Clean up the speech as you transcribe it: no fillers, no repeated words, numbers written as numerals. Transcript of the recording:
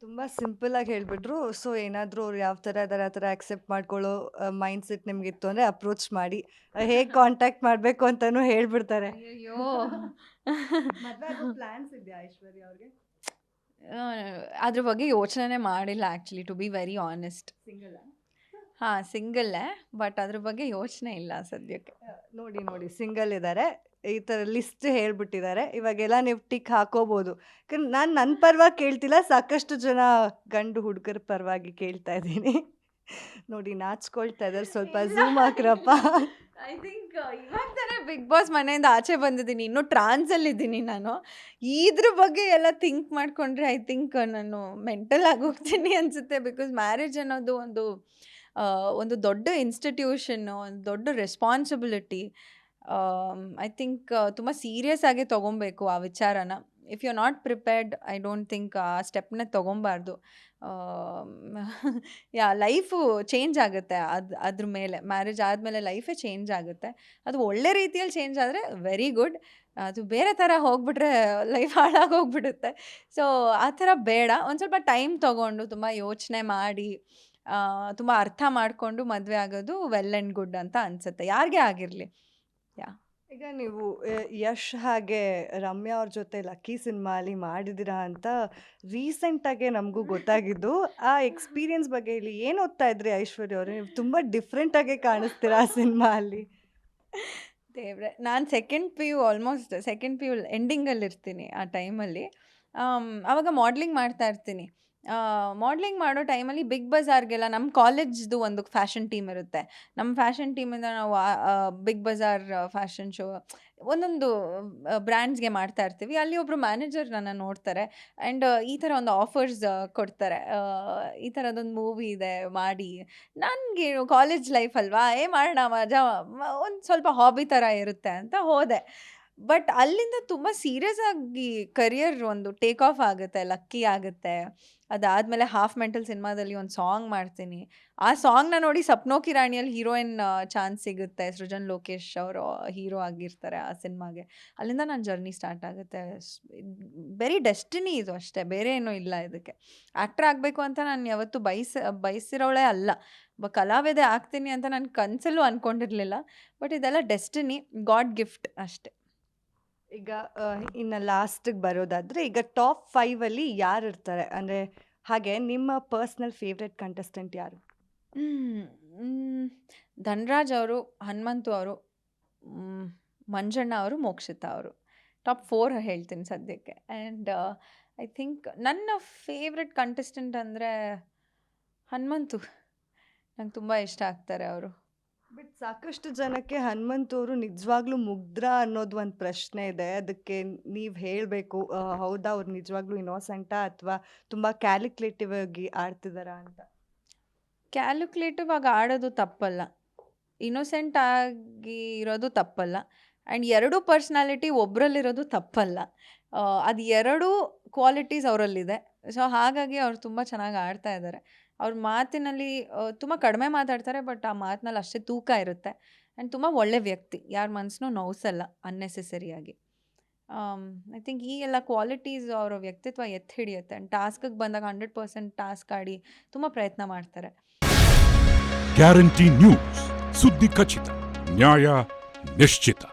ತುಂಬ ಸಿಂಪಲಾಗಿ ಹೇಳ್ಬಿಟ್ರು. ಸೊ, ಏನಾದರೂ ಅವ್ರು ಯಾವ ಥರ ಇದಾರೆ ಆ ಥರ ಅಕ್ಸೆಪ್ಟ್ ಮಾಡ್ಕೊಳ್ಳೋ ಮೈಂಡ್‌ಸೆಟ್ ನಿಮಗಿತ್ತು ಅಂದರೆ ಅಪ್ರೋಚ್ ಮಾಡಿ. ಹೇಗೆ ಕಾಂಟ್ಯಾಕ್ಟ್ ಮಾಡಬೇಕು ಅಂತಲೂ ಹೇಳ್ಬಿಡ್ತಾರೆ. ಅಯ್ಯಯ್ಯೋ! ಮದುವೆ ಆಗೋ ಪ್ಲಾನ್ಸ್ ಇದೆಯಾ ಐಶ್ವರ್ಯ ಅವ್ರಿಗೆ? ಅದ್ರ ಬಗ್ಗೆ ಯೋಚನೆನೇ ಮಾಡಿಲ್ಲ actually to be very honest. ಸಿಂಗಲ್ಲಾ? ಹಾಂ, ಸಿಂಗಲ್ಲೇ. ಬಟ್ ಅದ್ರ ಬಗ್ಗೆ ಯೋಚನೆ ಇಲ್ಲ ಸದ್ಯಕ್ಕೆ. ನೋಡಿ ಸಿಂಗಲ್ ಇದ್ದಾರೆ. ಈ ಥರ ಲಿಸ್ಟ್ ಹೇಳ್ಬಿಟ್ಟಿದ್ದಾರೆ. ಇವಾಗೆಲ್ಲ ನೀವು ಟಿಕ್ ಹಾಕೋಬೋದು. ಯಾಕಂದ್ರೆ ನಾನು ನನ್ನ ಪರವಾಗಿ ಕೇಳ್ತಿಲ್ಲ, ಸಾಕಷ್ಟು ಜನ ಗಂಡು ಹುಡುಗರ ಪರವಾಗಿ ಕೇಳ್ತಾ ಇದ್ದೀನಿ. ನೋಡಿ ನಾಚ್ಕೊಳ್ತಾ ಇದ್ದಾರೆ, ಸ್ವಲ್ಪ ಝೂಮ್ ಹಾಕ್ರಪ್ಪ. ಐ ಥಿಂಕ್ ಇವಾಗ ತಾನೇ ಬಿಗ್ ಬಾಸ್ ಮನೆಯಿಂದ ಆಚೆ ಬಂದಿದ್ದೀನಿ. ಇನ್ನೂ ಟ್ರಾನ್ಸಲ್ಲಿದ್ದೀನಿ ನಾನು. ಇದ್ರ ಬಗ್ಗೆ ಎಲ್ಲ ಥಿಂಕ್ ಮಾಡಿಕೊಂಡ್ರೆ ಐ ಥಿಂಕ್ ನಾನು ಮೆಂಟಲ್ ಆಗೋಗ್ತೀನಿ ಅನಿಸುತ್ತೆ. ಬಿಕಾಸ್ ಮ್ಯಾರೇಜ್ ಅನ್ನೋದು ಒಂದು ದೊಡ್ಡ ಇನ್ಸ್ಟಿಟ್ಯೂಷನ್ನು, ಒಂದು ದೊಡ್ಡ ರೆಸ್ಪಾನ್ಸಿಬಿಲಿಟಿ. ಐ ಥಿಂಕ್ ತುಂಬ ಸೀರಿಯಸ್ ಆಗಿ ತೊಗೊಬೇಕು ಆ ವಿಚಾರನ. If you are not prepared I don't think ಆ ಸ್ಟೆಪ್ನ ತೊಗೊಬಾರ್ದು. ಲೈಫು ಚೇಂಜ್ ಆಗುತ್ತೆ ಅದ್ರ ಮೇಲೆ. ಮ್ಯಾರೇಜ್ ಆದಮೇಲೆ ಲೈಫೇ ಚೇಂಜ್ ಆಗುತ್ತೆ. ಅದು ಒಳ್ಳೆ ರೀತಿಯಲ್ಲಿ ಚೇಂಜ್ ಆದರೆ ವೆರಿ ಗುಡ್. ಅದು ಬೇರೆ ಥರ ಹೋಗ್ಬಿಟ್ರೆ ಲೈಫ್ ಹಾಳಾಗೋಗ್ಬಿಡುತ್ತೆ. ಸೊ ಆ ಥರ ಬೇಡ. ಒಂದು ಸ್ವಲ್ಪ ಟೈಮ್ ತೊಗೊಂಡು ತುಂಬ ಯೋಚನೆ ಮಾಡಿ ತುಂಬ ಅರ್ಥ ಮಾಡಿಕೊಂಡು ಮದುವೆ ಆಗೋದು ವೆಲ್ ಆ್ಯಂಡ್ ಗುಡ್ ಅಂತ ಅನಿಸುತ್ತೆ, ಯಾರಿಗೇ ಆಗಿರಲಿ. ಈಗ ನೀವು ಯಶ್ ಹಾಗೆ ರಮ್ಯಾ ಅವ್ರ ಜೊತೆ ಲಕ್ಕಿ ಸಿನಿಮಾ ಅಲ್ಲಿ ಮಾಡಿದ್ದೀರಾ ಅಂತ ರೀಸೆಂಟಾಗೆ ನಮಗೂ ಗೊತ್ತಾಗಿದ್ದು. ಆ ಎಕ್ಸ್ಪೀರಿಯನ್ಸ್ ಬಗ್ಗೆ ಹೇಳಿ. ಏನು ಓದ್ತಾ ಇದ್ರಿ ಐಶ್ವರ್ಯ ಅವರೇ? ನೀವು ತುಂಬ ಡಿಫ್ರೆಂಟಾಗೆ ಕಾಣಿಸ್ತೀರಾ ಆ ಸಿನಿಮಾ ಅಲ್ಲಿ. ದೇವ್ರೆ, ನಾನು ಸೆಕೆಂಡ್ ಪಿ ಯು ಎಂಡಿಂಗಲ್ಲಿರ್ತೀನಿ ಆ ಟೈಮಲ್ಲಿ. ಆವಾಗ ಮಾಡ್ಲಿಂಗ್ ಮಾಡ್ತಾ ಇರ್ತೀನಿ. ಮಾಡ್ಲಿಂಗ್ ಮಾಡೋ ಟೈಮಲ್ಲಿ ಬಿಗ್ ಬಜಾರ್ಗೆಲ್ಲ ನಮ್ಮ ಕಾಲೇಜ್ದು ಒಂದು ಫ್ಯಾಷನ್ ಟೀಮ್ ಇರುತ್ತೆ. ನಮ್ಮ ಫ್ಯಾಷನ್ ಟೀಮಿಂದ ನಾವು ಬಿಗ್ ಬಜಾರ್ ಫ್ಯಾಷನ್ ಶೋ ಒಂದೊಂದು ಬ್ರ್ಯಾಂಡ್ಸ್ಗೆ ಮಾಡ್ತಾ ಇರ್ತೀವಿ. ಅಲ್ಲಿ ಒಬ್ಬರು ಮ್ಯಾನೇಜರ್ ನನ್ನ ನೋಡ್ತಾರೆ ಆ್ಯಂಡ್ ಈ ಥರ ಒಂದು ಆಫರ್ಸ್ ಕೊಡ್ತಾರೆ. ಈ ಥರದೊಂದು ಮೂವಿ ಇದೆ ಮಾಡಿ. ನನಗೆ ಕಾಲೇಜ್ ಲೈಫ್ ಅಲ್ವಾ, ಮಾಡೋಣ ಮಜಾ, ಒಂದು ಸ್ವಲ್ಪ ಹಾಬಿ ಥರ ಇರುತ್ತೆ ಅಂತ ಹೋದೆ. ಬಟ್ ಅಲ್ಲಿಂದ ತುಂಬ ಸೀರಿಯಸ್ ಆಗಿ ಕರಿಯರ್ ಒಂದು ಟೇಕ್ ಆಫ್ ಆಗುತ್ತೆ, ಲಕ್ಕಿ ಆಗುತ್ತೆ. ಅದಾದಮೇಲೆ ಹಾಫ್ ಮೆಂಟಲ್ ಸಿನಿಮಾದಲ್ಲಿ ಒಂದು ಸಾಂಗ್ ಮಾಡ್ತೀನಿ. ಆ ಸಾಂಗ್ನ ನೋಡಿ ಸಪ್ನೋ ಕಿ ರಾಣಿಯಲ್ಲಿ ಹೀರೋಯಿನ್ ಚಾನ್ಸ್ ಸಿಗುತ್ತೆ. ಸೃಜನ್ ಲೋಕೇಶ್ ಅವರು ಹೀರೋ ಆಗಿರ್ತಾರೆ ಆ ಸಿನಿಮಾಗೆ. ಅಲ್ಲಿಂದ ನನ್ನ ಜರ್ನಿ ಸ್ಟಾರ್ಟ್ ಆಗುತ್ತೆ. ವೆರಿ ಡೆಸ್ಟಿನಿ ಇದು ಅಷ್ಟೇ, ಬೇರೆ ಏನೂ ಇಲ್ಲ ಇದಕ್ಕೆ. ಆ್ಯಕ್ಟ್ರ್ ಆಗಬೇಕು ಅಂತ ನಾನು ಯಾವತ್ತೂ ಬಯಸಿರೋಳೇ ಅಲ್ಲ. ಕಲಾವಿದೆ ಆಗ್ತೀನಿ ಅಂತ ನಾನು ಕನಸಲ್ಲೂ ಅಂದ್ಕೊಂಡಿರಲಿಲ್ಲ. ಬಟ್ ಇದೆಲ್ಲ ಡೆಸ್ಟಿನಿ, ಗಾಡ್ ಗಿಫ್ಟ್ ಅಷ್ಟೆ. ಈಗ ಇನ್ನು ಲಾಸ್ಟಿಗೆ ಬರೋದಾದರೆ, ಈಗ ಟಾಪ್ 5 ಯಾರು ಇರ್ತಾರೆ? ಅಂದರೆ ಹಾಗೆ ನಿಮ್ಮ ಪರ್ಸ್ನಲ್ ಫೇವ್ರೆಟ್ ಕಂಟೆಸ್ಟೆಂಟ್ ಯಾರು? ಧನ್ರಾಜ್ ಅವರು, ಹನುಮಂತು ಅವರು, ಮಂಜಣ್ಣ ಅವರು, ಮೋಕ್ಷಿತಾ ಅವರು. ಟಾಪ್ 4 ಹೇಳ್ತೀನಿ ಸದ್ಯಕ್ಕೆ. ಆ್ಯಂಡ್ ಐ ಥಿಂಕ್ ನನ್ನ ಫೇವ್ರೆಟ್ ಕಂಟೆಸ್ಟೆಂಟ್ ಅಂದರೆ ಹನುಮಂತು. ನಂಗೆ ತುಂಬ ಇಷ್ಟ ಆಗ್ತಾರೆ ಅವರು. ಬಟ್ ಸಾಕಷ್ಟು ಜನಕ್ಕೆ ಹನುಮಂತವರು ನಿಜವಾಗ್ಲೂ ಮುಗ್ಧ್ರಾ ಅನ್ನೋದು ಒಂದು ಪ್ರಶ್ನೆ ಇದೆ. ಅದಕ್ಕೆ ನೀವು ಹೇಳಬೇಕು, ಹೌದಾ ಅವ್ರು ನಿಜವಾಗ್ಲೂ ಇನ್ನೋಸೆಂಟಾ ಅಥವಾ ತುಂಬ ಕ್ಯಾಲ್ಕುಲೇಟಿವ್ ಆಗಿ ಆಡ್ತಿದ್ದಾರಾ ಅಂತ? ಕ್ಯಾಲ್ಕುಲೇಟಿವ್ ಆಗಿ ಆಡೋದು ತಪ್ಪಲ್ಲ, ಇನ್ನೋಸೆಂಟ್ ಆಗಿ ಇರೋದು ತಪ್ಪಲ್ಲ, ಆ್ಯಂಡ್ ಎರಡೂ ಪರ್ಸ್ನಾಲಿಟಿ ಒಬ್ಬರಲ್ಲಿರೋದು ತಪ್ಪಲ್ಲ. ಅದು ಎರಡೂ ಕ್ವಾಲಿಟೀಸ್ ಅವರಲ್ಲಿದೆ. ಸೊ ಹಾಗಾಗಿ ಅವ್ರು ತುಂಬ ಚೆನ್ನಾಗಿ ಆಡ್ತಾ ಇದ್ದಾರೆ. ಅವ್ರ ಮಾತಿನಲ್ಲಿ ತುಂಬ ಕಡಿಮೆ ಮಾತಾಡ್ತಾರೆ, ಬಟ್ ಆ ಮಾತಿನಲ್ಲಿ ಅಷ್ಟೇ ತೂಕ ಇರುತ್ತೆ. ಆ್ಯಂಡ್ ತುಂಬ ಒಳ್ಳೆ ವ್ಯಕ್ತಿ, ಯಾರ ಮನಸ್ಸನ್ನೂ ನೋವಿಸಲ್ಲ ಅನ್ನೆಸೆಸರಿಯಾಗಿ. ಐ ಥಿಂಕ್ ಈ ಎಲ್ಲ ಕ್ವಾಲಿಟೀಸ್ ಅವರ ವ್ಯಕ್ತಿತ್ವ ಎತ್ತಿ ಹಿಡಿಯುತ್ತೆ. ಆ್ಯಂಡ್ ಟಾಸ್ಕಿಗೆ ಬಂದಾಗ 100% ಟಾಸ್ಕ್ ಆಡಿ ತುಂಬ ಪ್ರಯತ್ನ ಮಾಡ್ತಾರೆ. ಗ್ಯಾರಂಟಿ ನ್ಯೂಸ್, ಸುದ್ದಿ ಖಚಿತ, ನ್ಯಾಯ ನಿಶ್ಚಿತ.